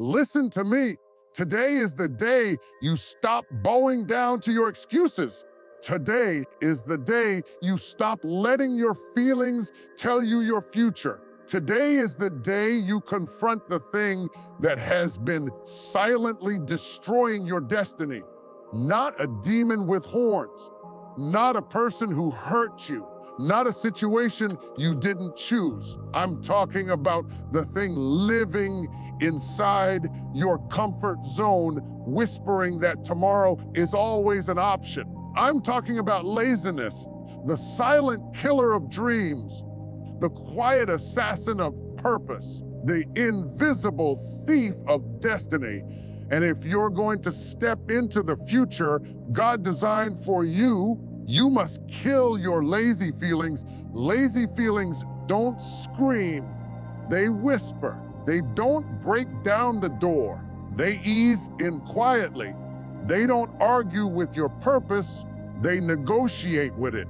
Listen to me. Today is the day you stop bowing down to your excuses. Today is the day you stop letting your feelings tell you your future. Today is the day you confront the thing that has been silently destroying your destiny. Not a demon with horns, not a person who hurt you, not a situation you didn't choose. I'm talking about the thing living inside your comfort zone, whispering that tomorrow is always an option. I'm talking about laziness, the silent killer of dreams, the quiet assassin of purpose, the invisible thief of destiny. And if you're going to step into the future God designed for you, you must kill your lazy feelings. Lazy feelings don't scream, they whisper. They don't break down the door, they ease in quietly. They don't argue with your purpose, they negotiate with it.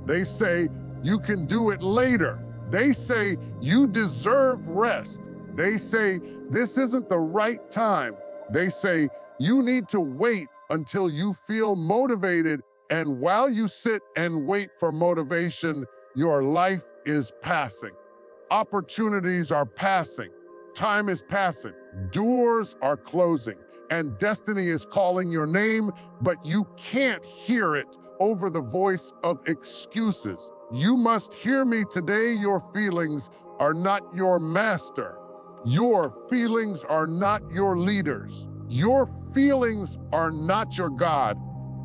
They say, you can do it later. They say, you deserve rest. They say, this isn't the right time. They say, you need to wait until you feel motivated. And while you sit and wait for motivation, your life is passing. Opportunities are passing. Time is passing. Doors are closing. And destiny is calling your name, but you can't hear it over the voice of excuses. You must hear me today. Your feelings are not your master. Your feelings are not your leaders. Your feelings are not your God.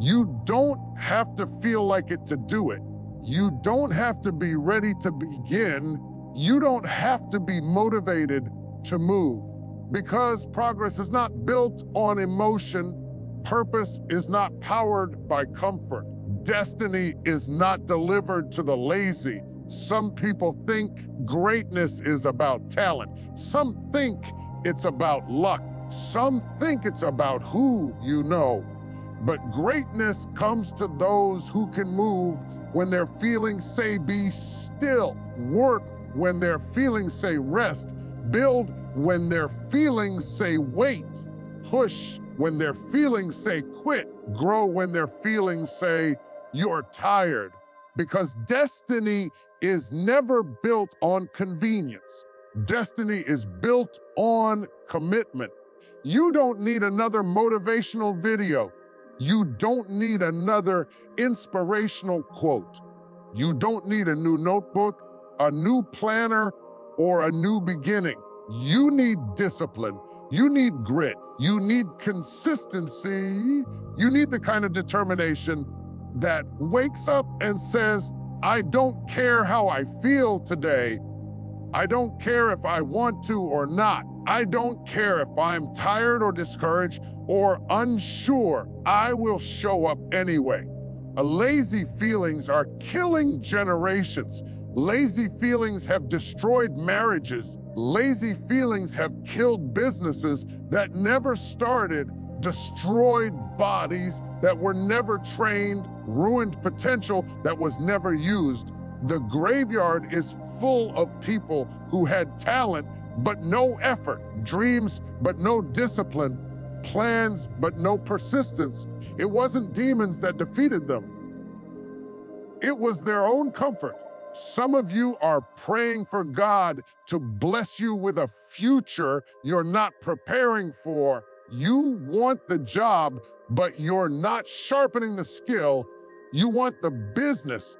You don't have to feel like it to do it. You don't have to be ready to begin. You don't have to be motivated to move. Because progress is not built on emotion, purpose is not powered by comfort, destiny is not delivered to the lazy. Some people think greatness is about talent. Some think it's about luck. Some think it's about who you know. But greatness comes to those who can move when their feelings say be still, work when their feelings say rest, build when their feelings say wait, push when their feelings say quit, grow when their feelings say you're tired. Because destiny is never built on convenience. Destiny is built on commitment. You don't need another motivational video. You don't need another inspirational quote. You don't need a new notebook, a new planner, or a new beginning. You need discipline. You need grit. You need consistency. You need the kind of determination that wakes up and says, I don't care how I feel today. I don't care if I want to or not. I don't care if I'm tired or discouraged or unsure. I will show up anyway. Lazy feelings are killing generations. Lazy feelings have destroyed marriages. Lazy feelings have killed businesses that never started, destroyed bodies that were never trained, ruined potential that was never used. The graveyard is full of people who had talent but no effort, dreams but no discipline, plans but no persistence. It wasn't demons that defeated them. It was their own comfort. Some of you are praying for God to bless you with a future you're not preparing for. You want the job, but you're not sharpening the skill. You want the business,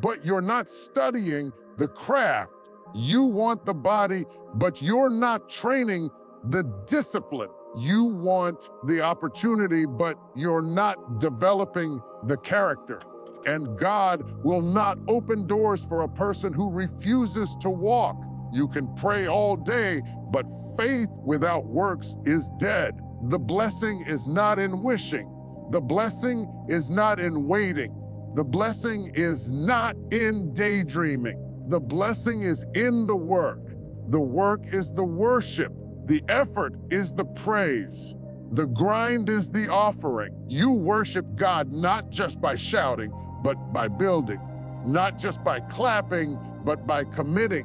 but you're not studying the craft. You want the body, but you're not training the discipline. You want the opportunity, but you're not developing the character. And God will not open doors for a person who refuses to walk. You can pray all day, but faith without works is dead. The blessing is not in wishing. The blessing is not in waiting. The blessing is not in daydreaming. The blessing is in the work. The work is the worship. The effort is the praise. The grind is the offering. You worship God not just by shouting, but by building. Not just by clapping, but by committing.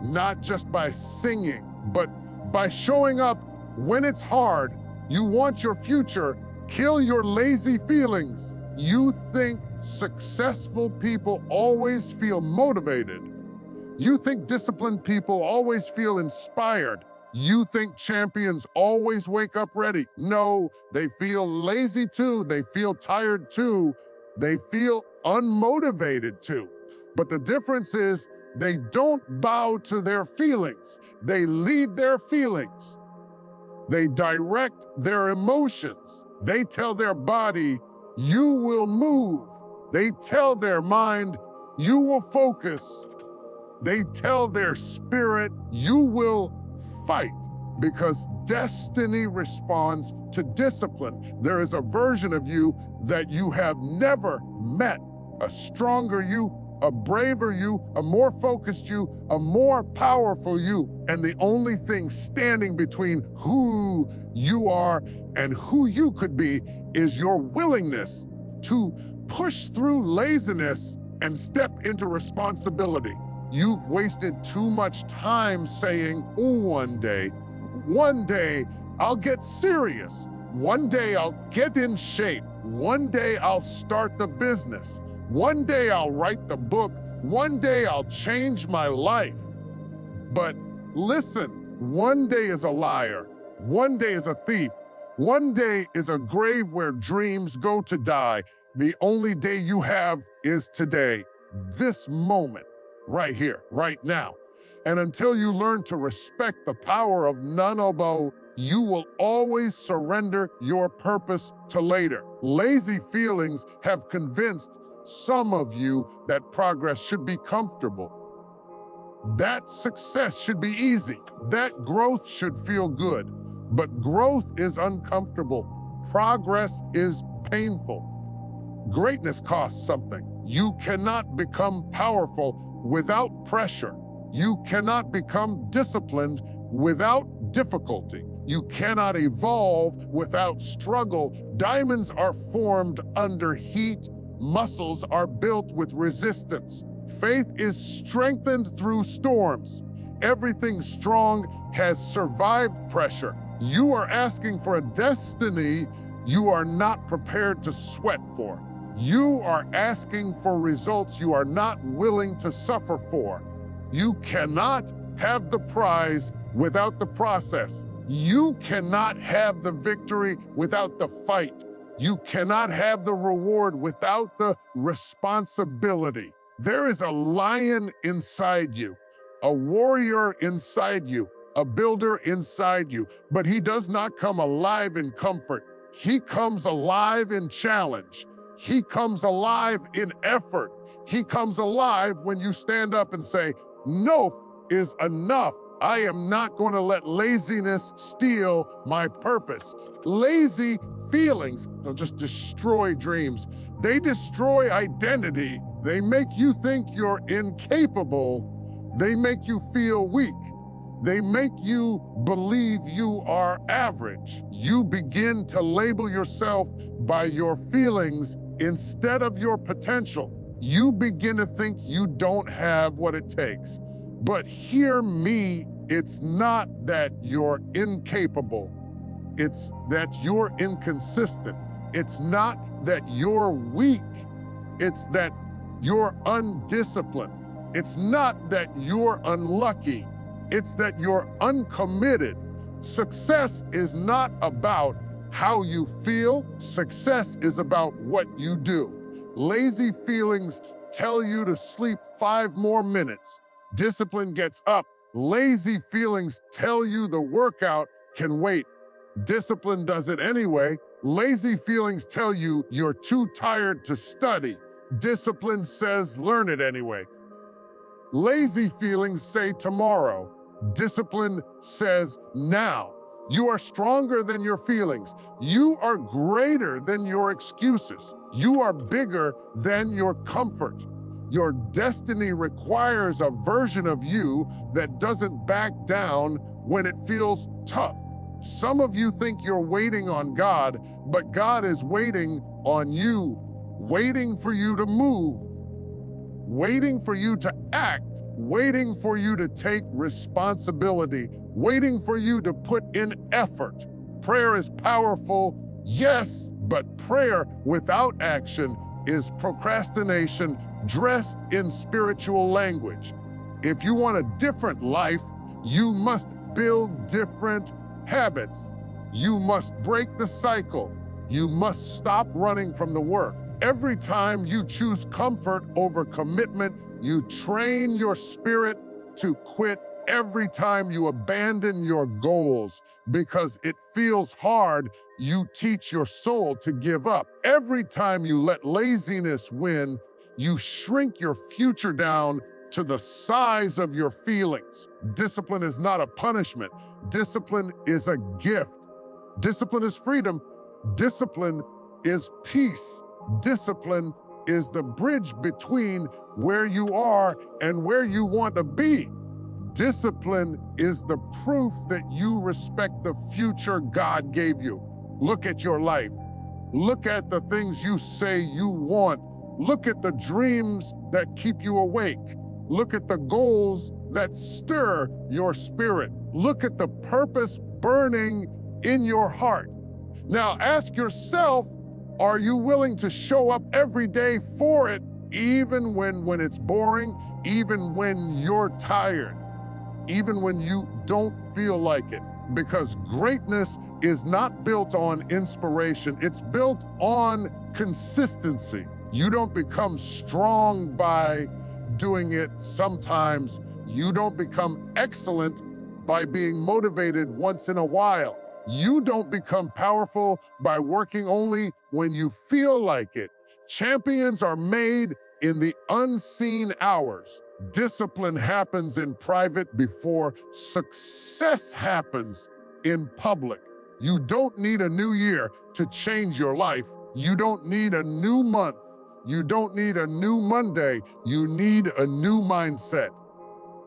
Not just by singing, but by showing up when it's hard. You want your future. Kill your lazy feelings. You think successful people always feel motivated. You think disciplined people always feel inspired. You think champions always wake up ready. No, they feel lazy too. They feel tired too. They feel unmotivated too. But the difference is they don't bow to their feelings. They lead their feelings. They direct their emotions. They tell their body, you will move. They tell their mind, you will focus. They tell their spirit, you will fight, because destiny responds to discipline. There is a version of you that you have never met, a stronger you, a braver you, a more focused you, a more powerful you. And the only thing standing between who you are and who you could be is your willingness to push through laziness and step into responsibility. You've wasted too much time saying, oh, one day I'll get serious. One day I'll get in shape. One day I'll start the business. One day I'll write the book. One day I'll change my life. But listen, one day is a liar. One day is a thief. One day is a grave where dreams go to die. The only day you have is today, this moment, right here, right now. And until you learn to respect the power of none above, you will always surrender your purpose to later. Lazy feelings have convinced some of you that progress should be comfortable, that success should be easy, that growth should feel good. But growth is uncomfortable. Progress is painful. Greatness costs something. You cannot become powerful without pressure. You cannot become disciplined without difficulty. You cannot evolve without struggle. Diamonds are formed under heat. Muscles are built with resistance. Faith is strengthened through storms. Everything strong has survived pressure. You are asking for a destiny you are not prepared to sweat for. You are asking for results you are not willing to suffer for. You cannot have the prize without the process. You cannot have the victory without the fight. You cannot have the reward without the responsibility. There is a lion inside you, a warrior inside you, a builder inside you, but he does not come alive in comfort. He comes alive in challenge. He comes alive in effort. He comes alive when you stand up and say, no is enough. I am not going to let laziness steal my purpose. Lazy feelings don't just destroy dreams. They destroy identity. They make you think you're incapable. They make you feel weak. They make you believe you are average. You begin to label yourself by your feelings instead of your potential. You begin to think you don't have what it takes. But hear me, it's not that you're incapable. It's that you're inconsistent. It's not that you're weak. It's that you're undisciplined. It's not that you're unlucky. It's that you're uncommitted. Success is not about how you feel. Success is about what you do. Lazy feelings tell you to sleep 5 more minutes. Discipline gets up. Lazy feelings tell you the workout can wait. Discipline does it anyway. Lazy feelings tell you you're too tired to study. Discipline says learn it anyway. Lazy feelings say tomorrow. Discipline says now. You are stronger than your feelings. You are greater than your excuses. You are bigger than your comfort. Your destiny requires a version of you that doesn't back down when it feels tough. Some of you think you're waiting on God, but God is waiting on you, waiting for you to move, waiting for you to act, waiting for you to take responsibility, waiting for you to put in effort. Prayer is powerful, yes, but prayer without action is procrastination dressed in spiritual language. If you want a different life, you must build different habits. You must break the cycle. You must stop running from the work. Every time you choose comfort over commitment, you train your spirit to quit. Every time you abandon your goals because it feels hard, you teach your soul to give up. Every time you let laziness win, you shrink your future down to the size of your feelings. Discipline is not a punishment. Discipline is a gift. Discipline is freedom. Discipline is peace. Discipline is the bridge between where you are and where you want to be. Discipline is the proof that you respect the future God gave you. Look at your life. Look at the things you say you want. Look at the dreams that keep you awake. Look at the goals that stir your spirit. Look at the purpose burning in your heart. Now ask yourself, are you willing to show up every day for it, even when it's boring, even when you're tired, even when you don't feel like it? Because greatness is not built on inspiration, it's built on consistency. You don't become strong by doing it sometimes. You don't become excellent by being motivated once in a while. You don't become powerful by working only when you feel like it. Champions are made in the unseen hours. Discipline happens in private before success happens in public. You don't need a new year to change your life. You don't need a new month. You don't need a new Monday. You need a new mindset.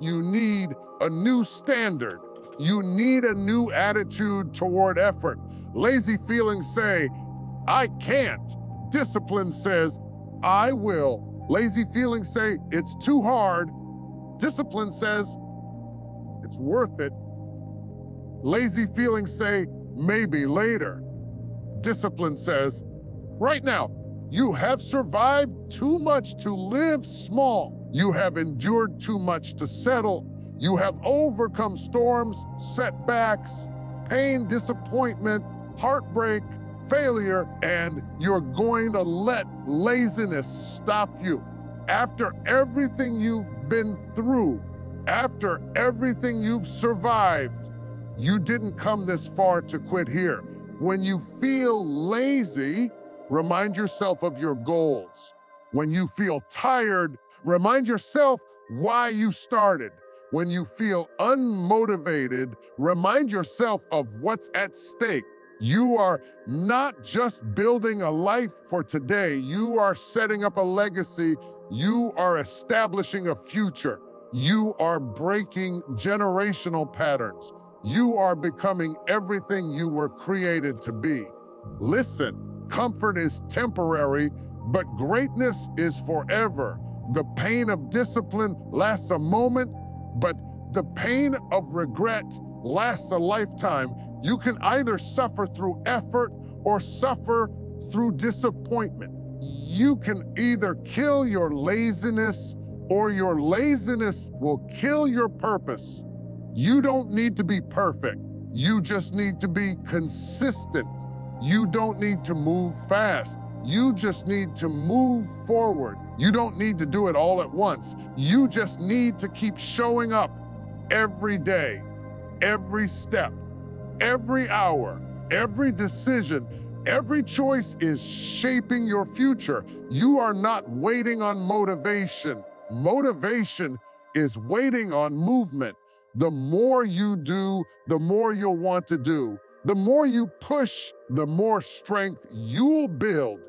You need a new standard. You need a new attitude toward effort. Lazy feelings say, I can't. Discipline says, I will. Lazy feelings say, it's too hard. Discipline says, it's worth it. Lazy feelings say, maybe later. Discipline says, right now. You have survived too much to live small. You have endured too much to settle. You have overcome storms, setbacks, pain, disappointment, heartbreak, failure, and you're going to let laziness stop you. After everything you've been through, after everything you've survived, you didn't come this far to quit here. When you feel lazy, remind yourself of your goals. When you feel tired, remind yourself why you started. When you feel unmotivated, remind yourself of what's at stake. You are not just building a life for today, you are setting up a legacy. You are establishing a future. You are breaking generational patterns. You are becoming everything you were created to be. Listen. Comfort is temporary, but greatness is forever. The pain of discipline lasts a moment, but the pain of regret lasts a lifetime. You can either suffer through effort or suffer through disappointment. You can either kill your laziness or your laziness will kill your purpose. You don't need to be perfect. You just need to be consistent. You don't need to move fast. You just need to move forward. You don't need to do it all at once. You just need to keep showing up every day, every step, every hour, every decision, every choice is shaping your future. You are not waiting on motivation. Motivation is waiting on movement. The more you do, the more you'll want to do. The more you push, the more strength you'll build.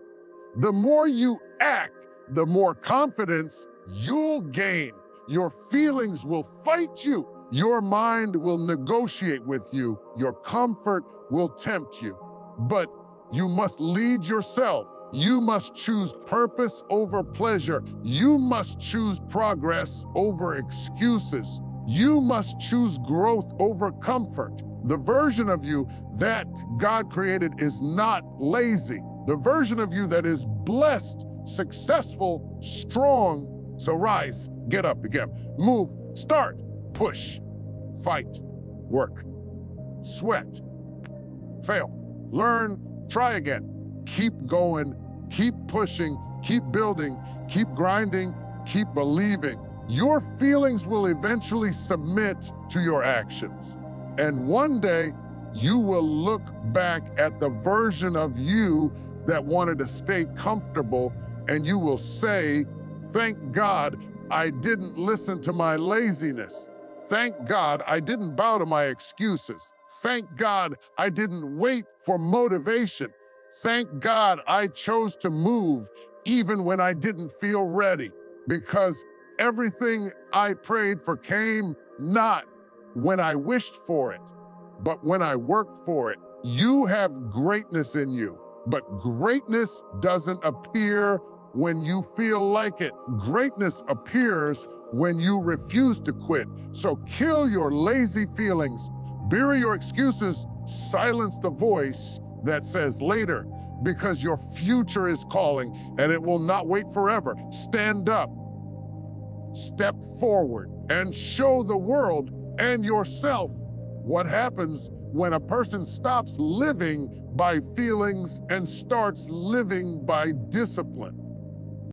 The more you act, the more confidence you'll gain. Your feelings will fight you. Your mind will negotiate with you. Your comfort will tempt you. But you must lead yourself. You must choose purpose over pleasure. You must choose progress over excuses. You must choose growth over comfort. The version of you that God created is not lazy. The version of you that is blessed, successful, strong. So rise, get up again, move, start, push, fight, work, sweat, fail, learn, try again. Keep going, keep pushing, keep building, keep grinding, keep believing. Your feelings will eventually submit to your actions. And one day, you will look back at the version of you that wanted to stay comfortable, and you will say, thank God I didn't listen to my laziness. Thank God I didn't bow to my excuses. Thank God I didn't wait for motivation. Thank God I chose to move even when I didn't feel ready, because everything I prayed for came not when I wished for it, but when I worked for it. You have greatness in you, but greatness doesn't appear when you feel like it. Greatness appears when you refuse to quit. So kill your lazy feelings, bury your excuses, silence the voice that says later, because your future is calling and it will not wait forever. Stand up, step forward, and show the world and yourself what happens when a person stops living by feelings and starts living by discipline.